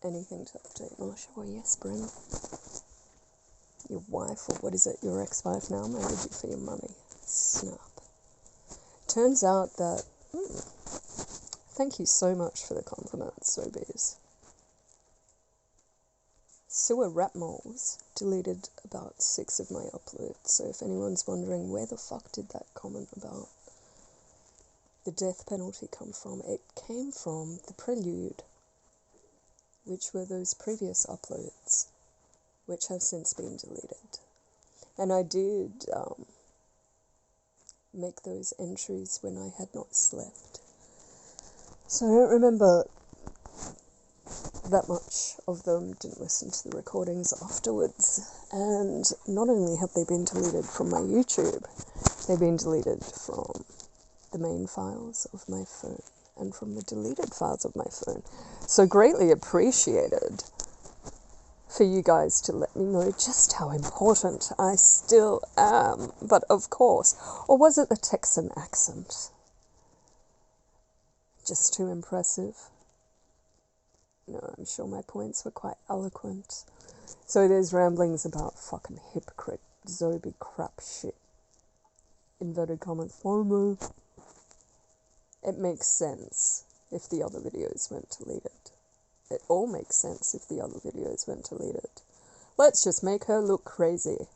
Anything to update Marsha? Well, yes, Bryn. Your wife, or what is it, your ex-wife now, married you for your money. Snap. Turns out that... thank you so much for the compliment, Sobeys. Sewer rat moles deleted about 6 of my uploads, so if anyone's wondering where the fuck did that comment about the death penalty come from, it came from the prelude, which were those previous uploads, which have since been deleted. And I did make those entries when I had not slept. So I don't remember that much of them, didn't listen to the recordings afterwards. And not only have they been deleted from my YouTube, they've been deleted from the main files of my phone and from the deleted files of my phone. So greatly appreciated for you guys to let me know just how important I still am. But of course, or was it the Texan accent? Just too impressive. No, I'm sure my points were quite eloquent. So there's ramblings about fucking hypocrite, Zobi crap shit. Inverted commas, FOMO. It makes sense if the other videos weren't deleted. It all makes sense if the other videos weren't deleted. Let's just make her look crazy.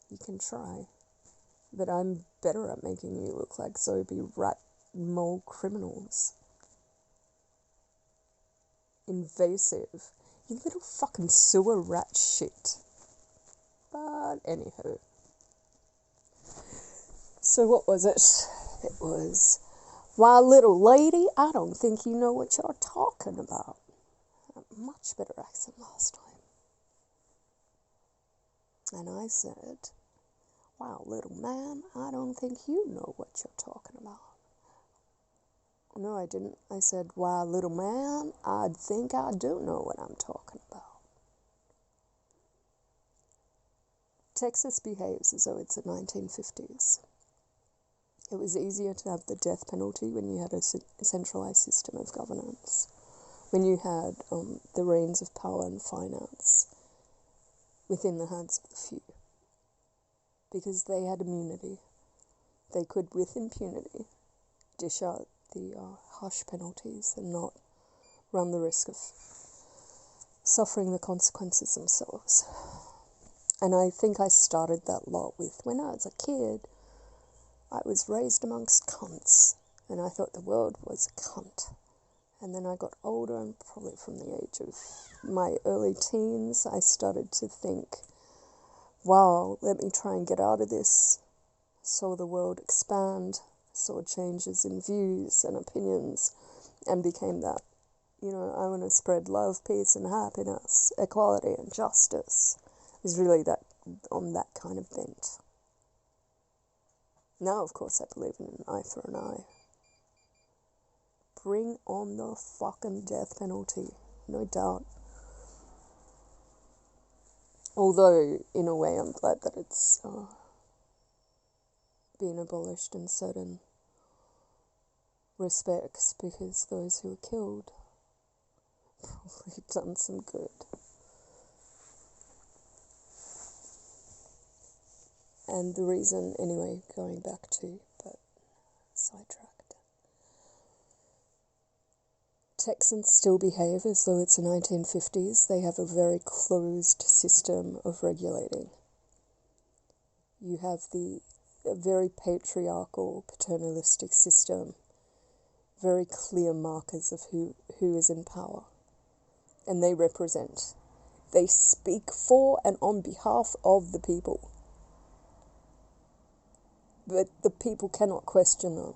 You can try. But I'm better at making you look like Zobi rat mole criminals. Invasive. You little fucking sewer rat shit. But anywho. So what was it? It was, "Why, little lady, I don't think you know what you're talking about." A much better accent last time. And I said, "Wow, little man, I don't think you know what you're talking about." No, I didn't. I said, "Why, little man, I think I do know what I'm talking about." Texas behaves as though it's the 1950s. It was easier to have the death penalty when you had a centralized system of governance, when you had the reins of power and finance within the hands of the few, because they had immunity. They could, with impunity, dish out the harsh penalties and not run the risk of suffering the consequences themselves. And I think I started that lot with, when I was a kid, I was raised amongst cunts, and I thought the world was a cunt. And then I got older, and probably from the age of my early teens, I started to think, wow, let me try and get out of this. Saw the world expand, saw changes in views and opinions, and became that, I want to spread love, peace, and happiness, equality, and justice. It was really that, on that kind of bent. Now, of course, I believe in an eye for an eye. Bring on the fucking death penalty, no doubt. Although, in a way, I'm glad that it's been abolished in certain respects, because those who were killed probably done some good. And the reason, anyway, going back to, but sidetracked. Texans still behave as though it's the 1950s. They have a very closed system of regulating. You have a very patriarchal, paternalistic system, very clear markers of who is in power. And they represent. They speak for and on behalf of the people. But the people cannot question them.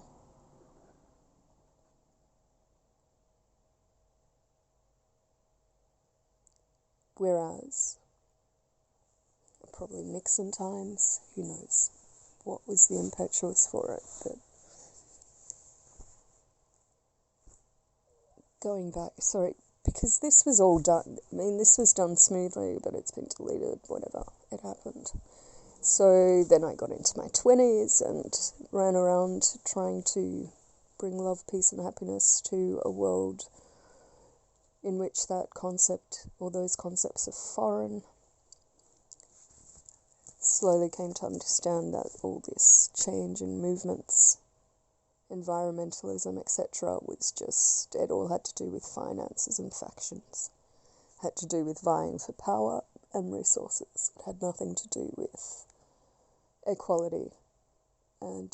Whereas, probably Nixon times, who knows what was the impetus for it, but going back, sorry, because this was all done, this was done smoothly, but it's been deleted, whatever, it happened. So then I got into my 20s and ran around trying to bring love, peace, and happiness to a world in which that concept, or those concepts of foreign, slowly came to understand that all this change in movements, environmentalism, etc., was just, it all had to do with finances and factions. Had to do with vying for power and resources. It had nothing to do with equality and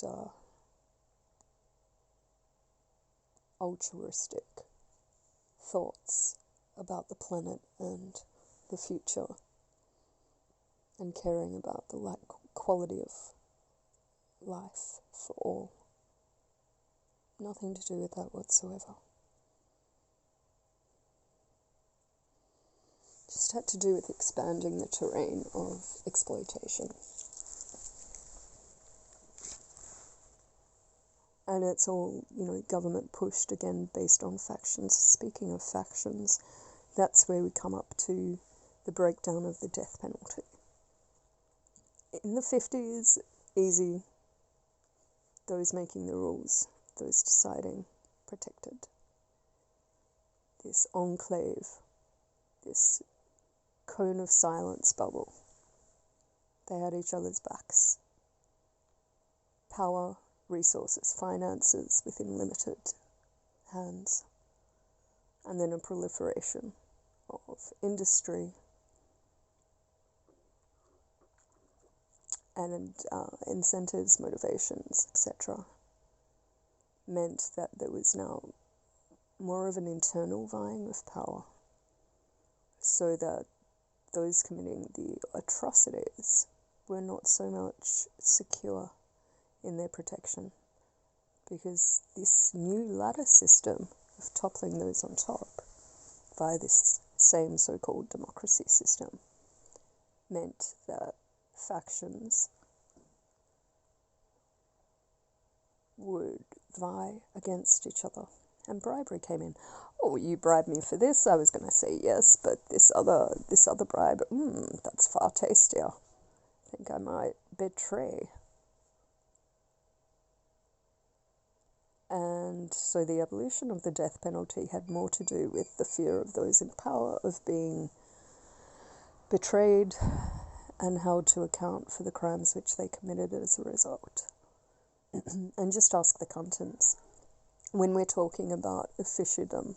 altruistic thoughts about the planet and the future, and caring about the quality of life for all. Nothing to do with that whatsoever. Just had to do with expanding the terrain of exploitation. And it's all, government pushed, again, based on factions. Speaking of factions, that's where we come up to the breakdown of the death penalty. In the 50s, easy. Those making the rules, those deciding, protected. This enclave, this cone of silence bubble. They had each other's backs. Power, resources, finances within limited hands. And then a proliferation of industry and incentives, motivations, etc. meant that there was now more of an internal vying of power, so that those committing the atrocities were not so much secure in their protection, because this new ladder system of toppling those on top via this same so-called democracy system meant that factions would vie against each other, and bribery came in. Oh, you bribed me for this, I was going to say yes, but this other bribe, that's far tastier. I think I might betray. And so the abolition of the death penalty had more to do with the fear of those in power of being betrayed and held to account for the crimes which they committed as a result. And just ask the contents. When we're talking about officialdom,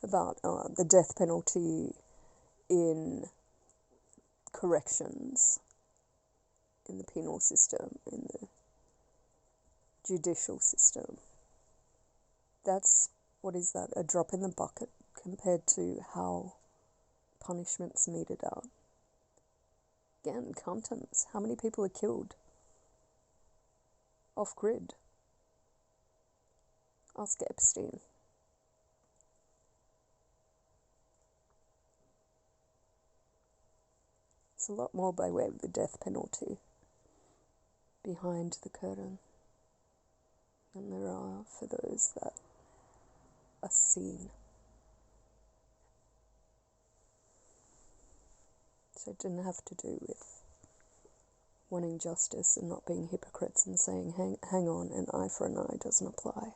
about the death penalty in corrections, in the penal system, in the judicial system, that's, what is that, a drop in the bucket compared to how punishment's meted out. Again, contents. How many people are killed off-grid? Ask Epstein. There's a lot more by way of the death penalty behind the curtain than there are for those that are seen. So it didn't have to do with wanting justice and not being hypocrites and saying, hang on, an eye for an eye doesn't apply,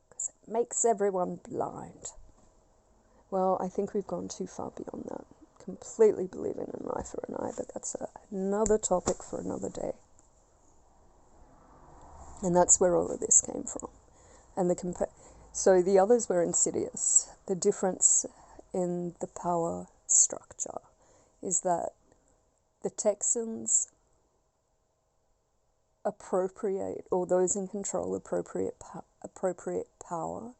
because it makes everyone blind. Well, I think we've gone too far beyond that. Completely believe in an eye for an eye, but that's another topic for another day. And that's where all of this came from. And so the others were insidious. The difference in the power structure is that the Texans appropriate, or those in control appropriate power,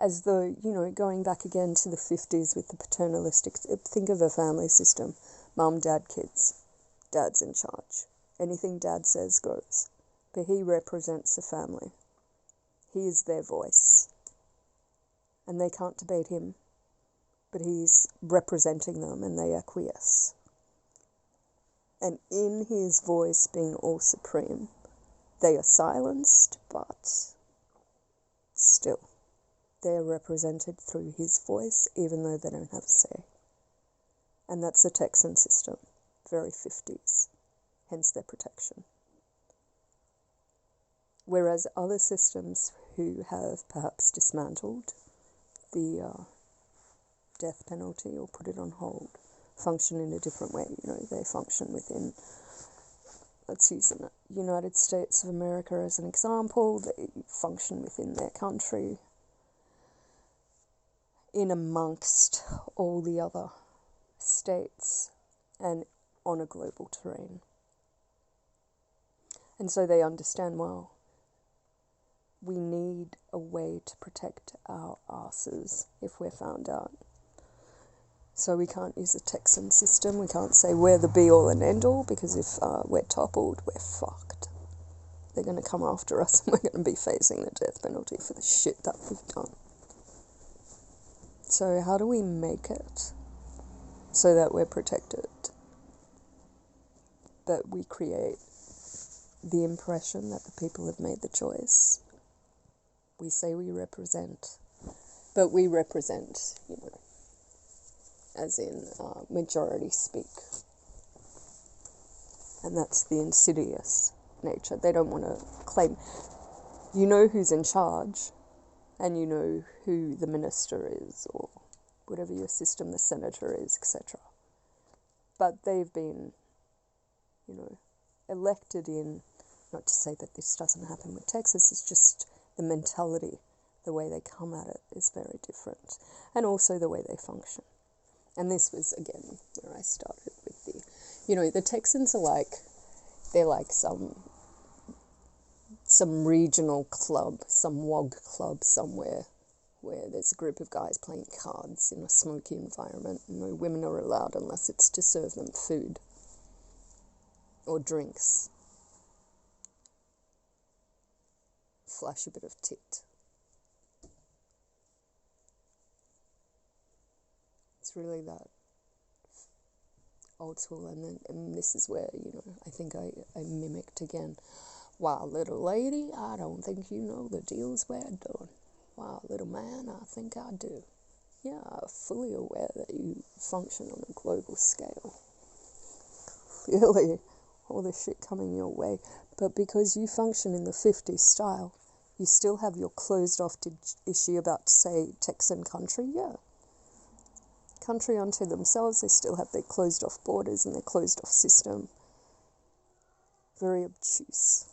as though, going back again to the 50s with the paternalistic, think of a family system, mum, dad, kids, dad's in charge. Anything dad says goes. But he represents the family. He is their voice. And they can't debate him, but he's representing them and they acquiesce. And in his voice being all supreme, they are silenced, but still, they are represented through his voice, even though they don't have a say. And that's the Texan system, very 50s, hence their protection. Whereas other systems who have perhaps dismantled the death penalty or put it on hold function in a different way. You know, they function within, let's use the United States of America as an example. They function within their country, in amongst all the other states and on a global terrain. And so they understand, well, we need a way to protect our asses if we're found out. So we can't use a Texan system. We can't say we're the be-all and end-all, because if we're toppled, we're fucked. They're going to come after us and we're going to be facing the death penalty for the shit that we've done. So how do we make it so that we're protected? That we create the impression that the people have made the choice. We say we represent, but we represent, you know, as in majority speak. And that's the insidious nature. They don't want to claim. You know who's in charge, and you know who the minister is, or whatever your system, the senator is, etc. But they've been, you know, elected in, not to say that this doesn't happen with Texas, it's just the mentality, the way they come at it is very different. And also the way they function. And this was, again, where I started with the, you know, the Texans are like, they're like some regional club, some WOG club somewhere, where there's a group of guys playing cards in a smoky environment. No women are allowed unless it's to serve them food or drinks. Flash a bit of tit. It's really that old school, and this is where, you know, I think I mimicked again. Wow, little lady, I don't think you know the deals we're doing. Wow, little man, I think I do. Yeah, I'm fully aware that you function on a global scale. Clearly, all this shit coming your way. But because you function in the 50s style, you still have your closed-off issue about, say, Texan country, yeah. Country unto themselves, they still have their closed-off borders and their closed-off system. Very obtuse.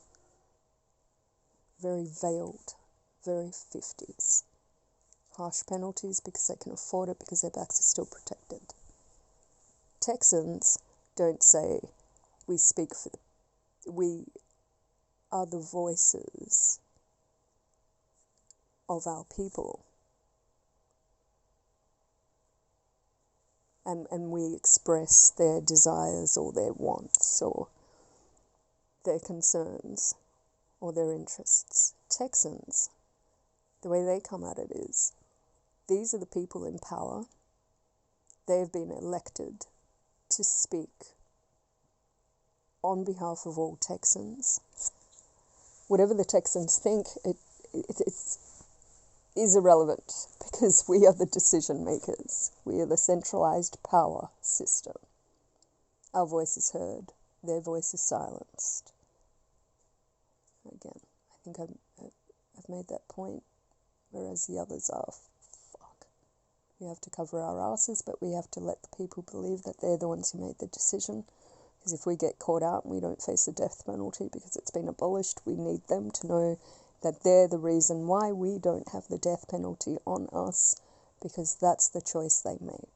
Very veiled. Very 50s. Harsh penalties because they can afford it, because their backs are still protected. Texans don't say, we speak for we are the voices of our people. And we express their desires or their wants or their concerns or their interests. Texans, the way they come at it is, these are the people in power. They have been elected to speak on behalf of all Texans. Whatever the Texans think, it's is irrelevant, because we are the decision makers. We are the centralized power system. Our voice is heard. Their voice is silenced. Again, I think I've made that point, whereas the others are, fuck. We have to cover our asses, but we have to let the people believe that they're the ones who made the decision. Because if we get caught out and we don't face the death penalty because it's been abolished, we need them to know that they're the reason why we don't have the death penalty on us, because that's the choice they made.